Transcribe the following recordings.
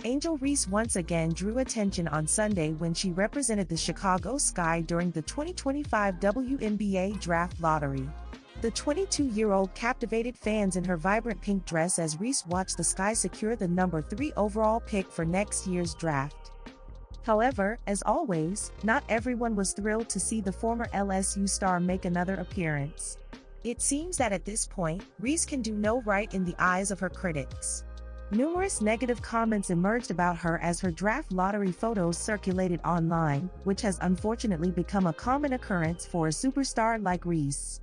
Angel Reese once again drew attention on Sunday when she represented the Chicago Sky during the 2025 WNBA Draft Lottery. The 22-year-old captivated fans in her vibrant pink dress as Reese watched the Sky secure the number 3 overall pick for next year's draft. However, as always, not everyone was thrilled to see the former LSU star make another appearance. It seems that at this point, Reese can do no right in the eyes of her critics. Numerous negative comments emerged about her as her draft lottery photos circulated online, which has unfortunately become a common occurrence for a superstar like Reese.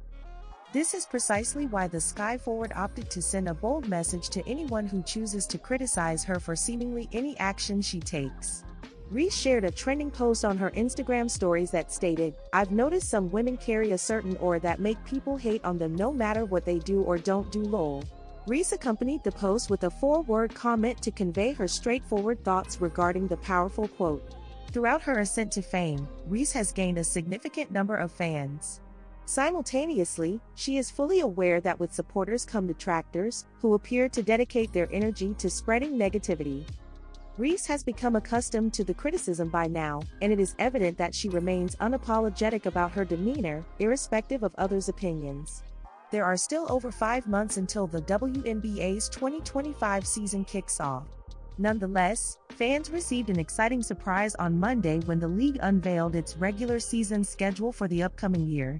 This is precisely why the Sky forward opted to send a bold message to anyone who chooses to criticize her for seemingly any action she takes. Reese shared a trending post on her Instagram stories that stated, "I've noticed some women carry a certain aura that make people hate on them no matter what they do or don't do lol." Reese accompanied the post with a 4-word comment to convey her straightforward thoughts regarding the powerful quote. Throughout her ascent to fame, Reese has gained a significant number of fans. Simultaneously, she is fully aware that with supporters come detractors, who appear to dedicate their energy to spreading negativity. Reese has become accustomed to the criticism by now, and it is evident that she remains unapologetic about her demeanor, irrespective of others' opinions. There are still over 5 months until the WNBA's 2025 season kicks off. Nonetheless, fans received an exciting surprise on Monday when the league unveiled its regular season schedule for the upcoming year.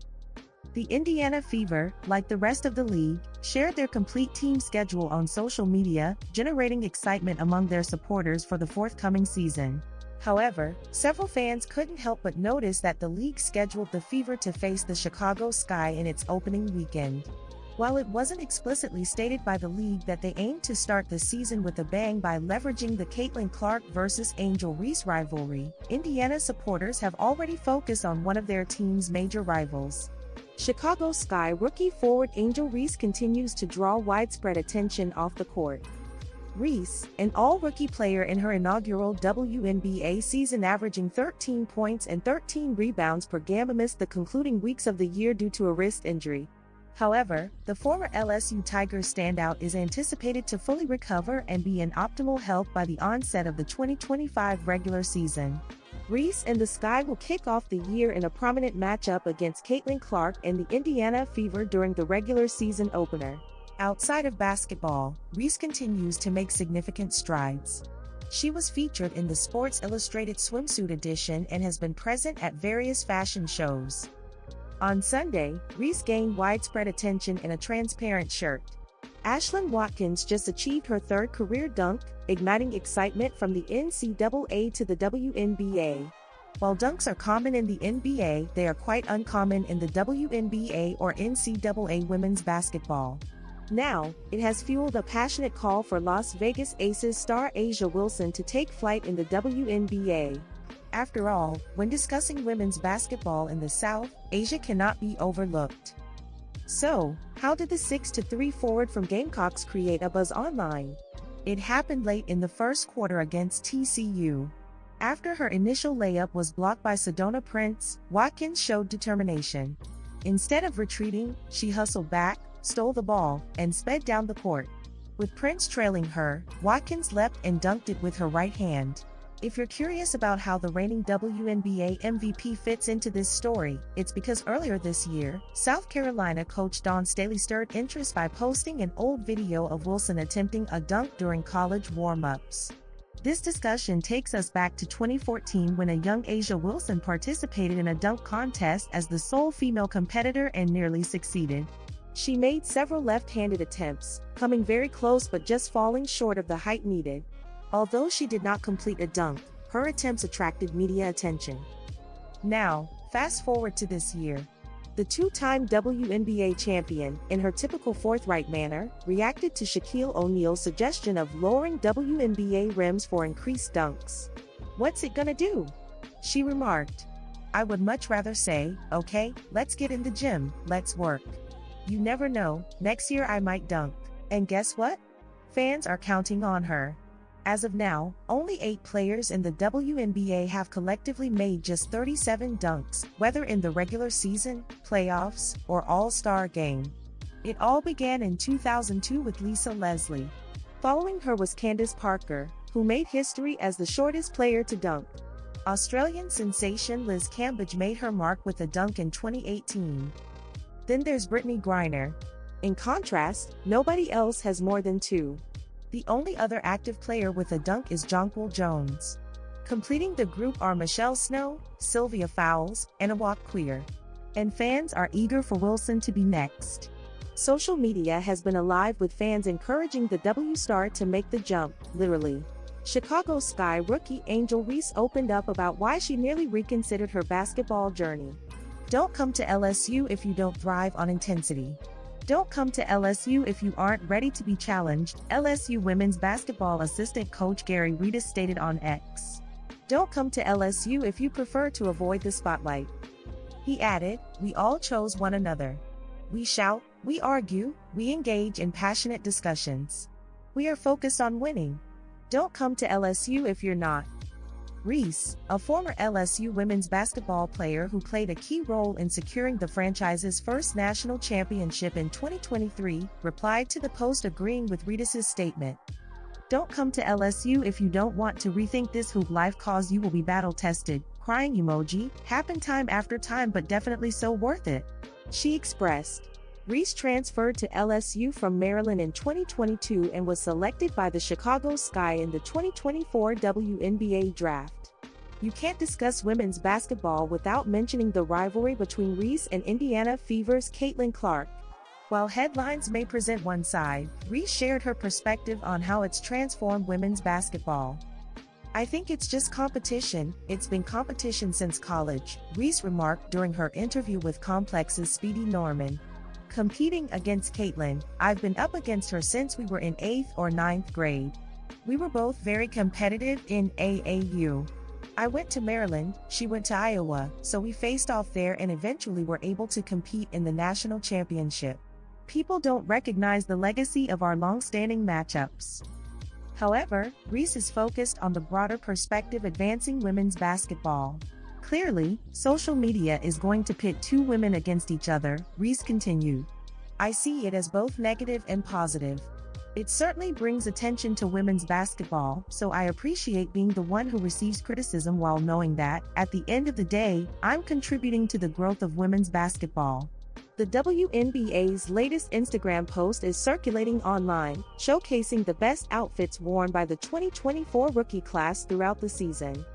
The Indiana Fever, like the rest of the league, shared their complete team schedule on social media, generating excitement among their supporters for the forthcoming season. However, several fans couldn't help but notice that the league scheduled the Fever to face the Chicago Sky in its opening weekend. While it wasn't explicitly stated by the league that they aimed to start the season with a bang by leveraging the Caitlin Clark vs. Angel Reese rivalry, Indiana supporters have already focused on one of their team's major rivals. Chicago Sky rookie forward Angel Reese continues to draw widespread attention off the court. Reese, an all-rookie player in her inaugural WNBA season averaging 13 points and 13 rebounds per game, missed the concluding weeks of the year due to a wrist injury. However, the former LSU Tigers standout is anticipated to fully recover and be in optimal health by the onset of the 2025 regular season. Reese and the Sky will kick off the year in a prominent matchup against Caitlin Clark and the Indiana Fever during the regular season opener. Outside of basketball, Reese continues to make significant strides. She was featured in the Sports Illustrated swimsuit edition and has been present at various fashion shows. On Sunday, Reese gained widespread attention in a transparent shirt. Ashlyn Watkins just achieved her 3rd career dunk, igniting excitement from the NCAA to the WNBA. While dunks are common in the NBA, they are quite uncommon in the WNBA or NCAA women's basketball. Now, it has fueled a passionate call for Las Vegas Aces star A'ja Wilson to take flight in the WNBA. After all, when discussing women's basketball in the South, A'ja cannot be overlooked. So, how did the 6'3" forward from Gamecocks create a buzz online? It happened late in the first quarter against TCU. After her initial layup was blocked by Sedona Prince, Watkins showed determination. Instead of retreating, she hustled back, stole the ball, and sped down the court. With Prince trailing her, Watkins leapt and dunked it with her right hand. If you're curious about how the reigning WNBA MVP fits into this story, it's because earlier this year, South Carolina coach Dawn Staley stirred interest by posting an old video of Wilson attempting a dunk during college warm-ups. This discussion takes us back to 2014 when a young A'ja Wilson participated in a dunk contest as the sole female competitor and nearly succeeded. She made several left-handed attempts, coming very close but just falling short of the height needed. Although she did not complete a dunk, her attempts attracted media attention. Now, fast forward to this year. The 2-time WNBA champion, in her typical forthright manner, reacted to Shaquille O'Neal's suggestion of lowering WNBA rims for increased dunks. "What's it gonna do?" she remarked. "I would much rather say, okay, let's get in the gym, let's work. You never know, next year I might dunk." And guess what? Fans are counting on her. As of now, only 8 players in the WNBA have collectively made just 37 dunks, whether in the regular season, playoffs, or All-Star game. It all began in 2002 with Lisa Leslie. Following her was Candace Parker, who made history as the shortest player to dunk. Australian sensation Liz Cambage made her mark with a dunk in 2018. Then there's Brittany Griner. In contrast, nobody else has more than two. The only other active player with a dunk is Jonquil Jones. Completing the group are Michelle Snow, Sylvia Fowles, and Awak Queer. And fans are eager for Wilson to be next. Social media has been alive with fans encouraging the W star to make the jump, literally. Chicago Sky rookie Angel Reese opened up about why she nearly reconsidered her basketball journey. Don't come to LSU if you don't thrive on intensity. Don't come to LSU if you aren't ready to be challenged, LSU women's basketball assistant coach Gary Reese stated on X. Don't come to LSU if you prefer to avoid the spotlight. He added, "We all chose one another. We shout, we argue, we engage in passionate discussions. We are focused on winning. Don't come to LSU if you're not." Reese, a former LSU women's basketball player who played a key role in securing the franchise's first national championship in 2023, replied to the post agreeing with Reese's statement. "Don't come to LSU if you don't want to rethink this hoop life cause you will be battle-tested, crying emoji, happened time after time but definitely so worth it," she expressed. Reese transferred to LSU from Maryland in 2022 and was selected by the Chicago Sky in the 2024 WNBA draft. You can't discuss women's basketball without mentioning the rivalry between Reese and Indiana Fever's Caitlin Clark. While headlines may present one side, Reese shared her perspective on how it's transformed women's basketball. "I think it's just competition. It's been competition since college," Reese remarked during her interview with Complex's Speedy Norman. "Competing against Caitlin, I've been up against her since we were in 8th or 9th grade. We were both very competitive in AAU. I went to Maryland, she went to Iowa, so we faced off there and eventually were able to compete in the national championship. People don't recognize the legacy of our long-standing matchups." However, Reese is focused on the broader perspective advancing women's basketball. "Clearly, social media is going to pit two women against each other," Reese continued. "I see it as both negative and positive. It certainly brings attention to women's basketball, so I appreciate being the one who receives criticism while knowing that, at the end of the day, I'm contributing to the growth of women's basketball." The WNBA's latest Instagram post is circulating online, showcasing the best outfits worn by the 2024 rookie class throughout the season.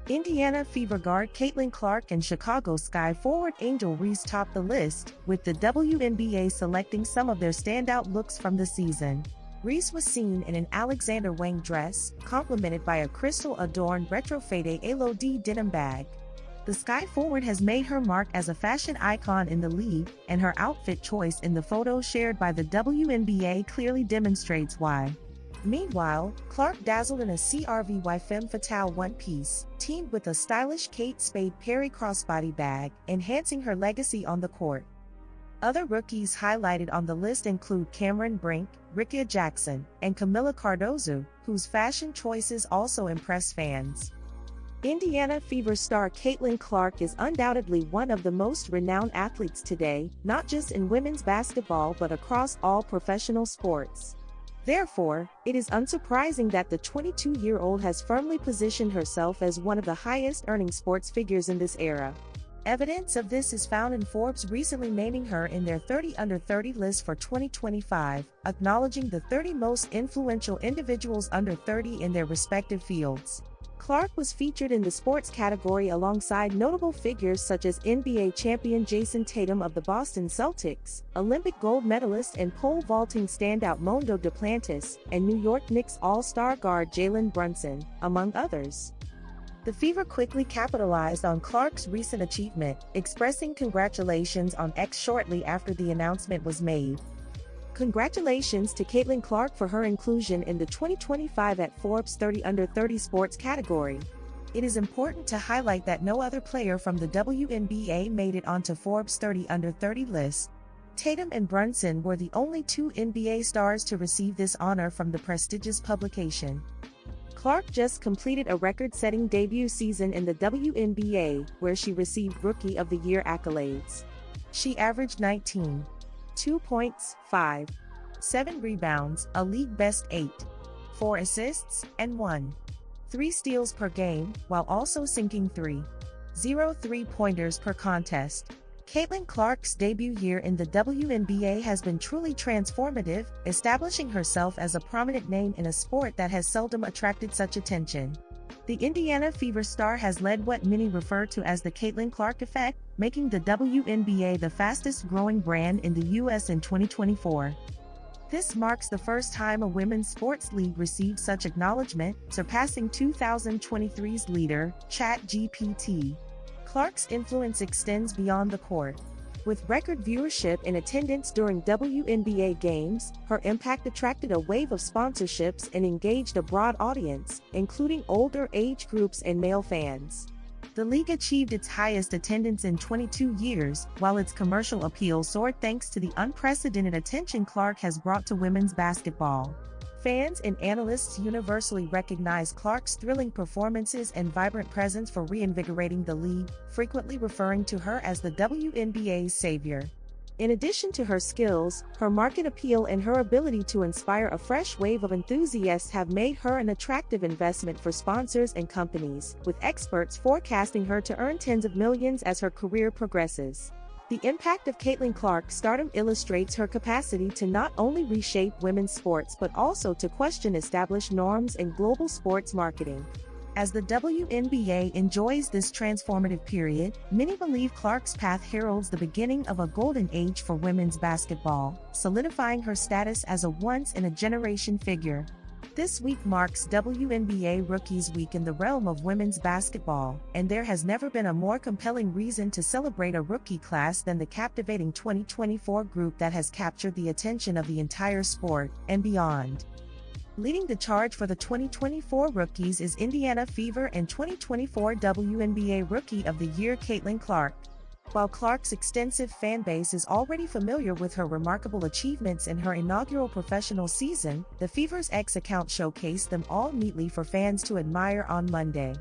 Indiana Fever guard Caitlin Clark and Chicago Sky forward Angel Reese topped the list, with the WNBA selecting some of their standout looks from the season. Reese was seen in an Alexander Wang dress, complemented by a crystal-adorned retro fade Elodie denim bag. The Sky forward has made her mark as a fashion icon in the league, and her outfit choice in the photo shared by the WNBA clearly demonstrates why. Meanwhile, Clark dazzled in a CRVY Femme Fatale one-piece, teamed with a stylish Kate Spade Perry crossbody bag, enhancing her legacy on the court. Other rookies highlighted on the list include Cameron Brink, Rickea Jackson, and Camila Cardozo, whose fashion choices also impress fans. Indiana Fever star Caitlin Clark is undoubtedly one of the most renowned athletes today, not just in women's basketball but across all professional sports. Therefore, it is unsurprising that the 22-year-old has firmly positioned herself as one of the highest-earning sports figures in this era. Evidence of this is found in Forbes recently naming her in their 30 Under 30 list for 2025, acknowledging the 30 most influential individuals under 30 in their respective fields. Clark was featured in the sports category alongside notable figures such as NBA champion Jason Tatum of the Boston Celtics, Olympic gold medalist and pole vaulting standout Mondo Duplantis, and New York Knicks All-Star guard Jalen Brunson, among others. The Fever quickly capitalized on Clark's recent achievement, expressing congratulations on X shortly after the announcement was made. Congratulations to Caitlin Clark for her inclusion in the 2025 at Forbes 30 Under 30 sports category. It is important to highlight that no other player from the WNBA made it onto Forbes 30 Under 30 list. Tatum and Brunson were the only two NBA stars to receive this honor from the prestigious publication. Clark just completed a record-setting debut season in the WNBA, where she received Rookie of the Year accolades. She averaged 19.2 points, 5.7 rebounds, a league best 8. 4 assists, and 1.3 steals per game, while also sinking 3.0 three-pointers per contest. Caitlin Clark's debut year in the WNBA has been truly transformative, establishing herself as a prominent name in a sport that has seldom attracted such attention. The Indiana Fever star has led what many refer to as the Caitlin Clark effect, making the WNBA the fastest-growing brand in the U.S. in 2024. This marks the first time a women's sports league received such acknowledgement, surpassing 2023's leader, ChatGPT. Clark's influence extends beyond the court. With record viewership and attendance during WNBA games, her impact attracted a wave of sponsorships and engaged a broad audience, including older age groups and male fans. The league achieved its highest attendance in 22 years, while its commercial appeal soared thanks to the unprecedented attention Clark has brought to women's basketball. Fans and analysts universally recognize Clark's thrilling performances and vibrant presence for reinvigorating the league, frequently referring to her as the WNBA's savior. In addition to her skills, her market appeal and her ability to inspire a fresh wave of enthusiasts have made her an attractive investment for sponsors and companies, with experts forecasting her to earn tens of millions as her career progresses. The impact of Caitlin Clark's stardom illustrates her capacity to not only reshape women's sports but also to question established norms in global sports marketing. As the WNBA enjoys this transformative period, many believe Clark's path heralds the beginning of a golden age for women's basketball, solidifying her status as a once-in-a-generation figure. This week marks WNBA Rookies Week in the realm of women's basketball, and there has never been a more compelling reason to celebrate a rookie class than the captivating 2024 group that has captured the attention of the entire sport and beyond. Leading the charge for the 2024 rookies is Indiana Fever and 2024 WNBA Rookie of the Year Caitlin Clark. While Clark's extensive fan base is already familiar with her remarkable achievements in her inaugural professional season, the Fever's X account showcased them all neatly for fans to admire on Monday.